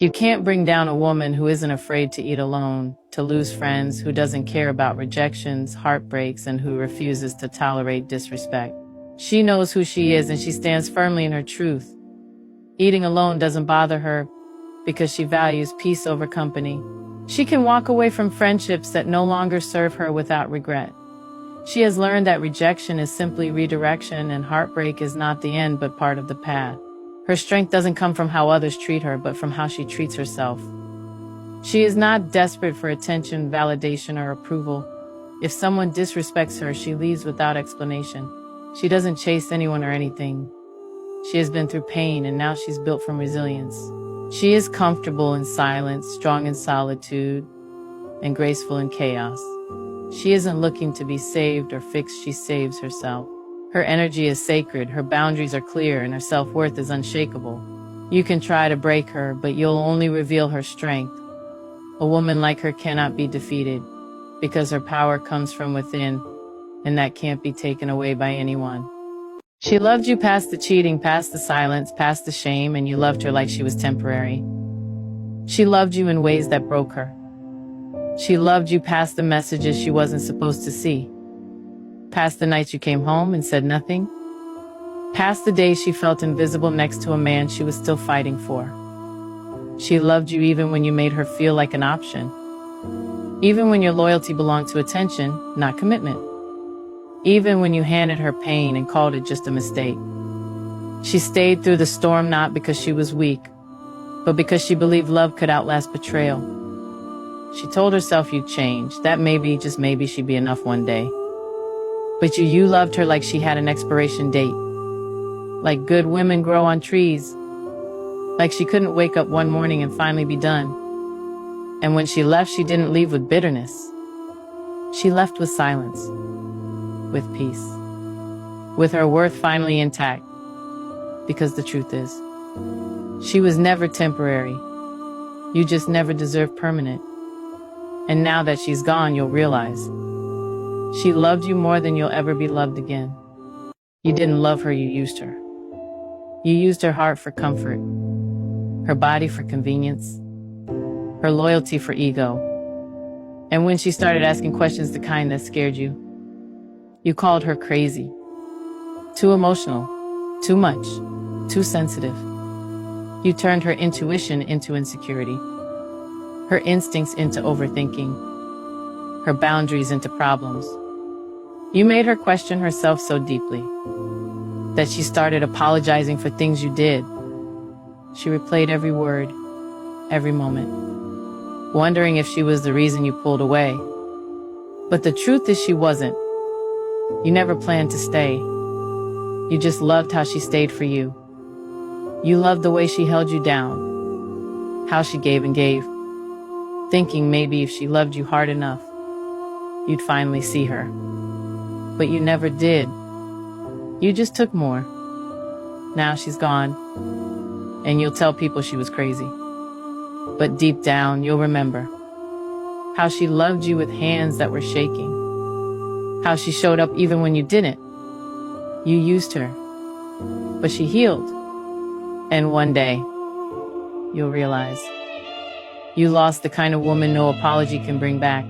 You can't bring down a woman who isn't afraid to eat alone, to lose friends, who doesn't care about rejections, heartbreaks, and who refuses to tolerate disrespect. She knows who she is and she stands firmly in her truth. Eating alone doesn't bother her because she values peace over company. She can walk away from friendships that no longer serve her without regret. She has learned that rejection is simply redirection and heartbreak is not the end but part of the path. Her strength doesn't come from how others treat her, but from how she treats herself. She is not desperate for attention, validation, or approval. If someone disrespects her, she leaves without explanation. She doesn't chase anyone or anything. She has been through pain and now she's built from resilience. She is comfortable in silence, strong in solitude, and graceful in chaos. She isn't looking to be saved or fixed, she saves herself. Her energy is sacred, her boundaries are clear, and her self-worth is unshakable. You can try to break her, but you'll only reveal her strength. A woman like her cannot be defeated, because her power comes from within, and that can't be taken away by anyone. She loved you past the cheating, past the silence, past the shame, and you loved her like she was temporary. She loved you in ways that broke her. She loved you past the messages she wasn't supposed to see. Past the nights you came home and said nothing. Past the days she felt invisible next to a man she was still fighting for. She loved you even when you made her feel like an option. Even when your loyalty belonged to attention, not commitment. Even when you handed her pain and called it just a mistake. She stayed through the storm not because she was weak, but because she believed love could outlast betrayal. She told herself you'd change, that maybe, just maybe, she'd be enough one day. But you loved her like she had an expiration date. Like good women grow on trees. Like she couldn't wake up one morning and finally be done. And when she left, she didn't leave with bitterness. She left with silence. With peace. With her worth finally intact. Because the truth is, she was never temporary. You just never deserved permanent. And now that she's gone, you'll realize she loved you more than you'll ever be loved again. You didn't love her, you used her. You used her heart for comfort, her body for convenience, her loyalty for ego. And when she started asking questions, the kind that scared you, you called her crazy. Too emotional, too much, too sensitive. You turned her intuition into insecurity, her instincts into overthinking, her boundaries into problems. You made her question herself so deeply that she started apologizing for things you did. She replayed every word, every moment, wondering if she was the reason you pulled away. But the truth is she wasn't. You never planned to stay. You just loved how she stayed for you. You loved the way she held you down, how she gave and gave, thinking maybe if she loved you hard enough, you'd finally see her. But you never did. You just took more. Now she's gone, and you'll tell people she was crazy. But deep down, you'll remember how she loved you with hands that were shaking, how she showed up even when you didn't. You used her, but she healed. And one day, you'll realize you lost the kind of woman no apology can bring back.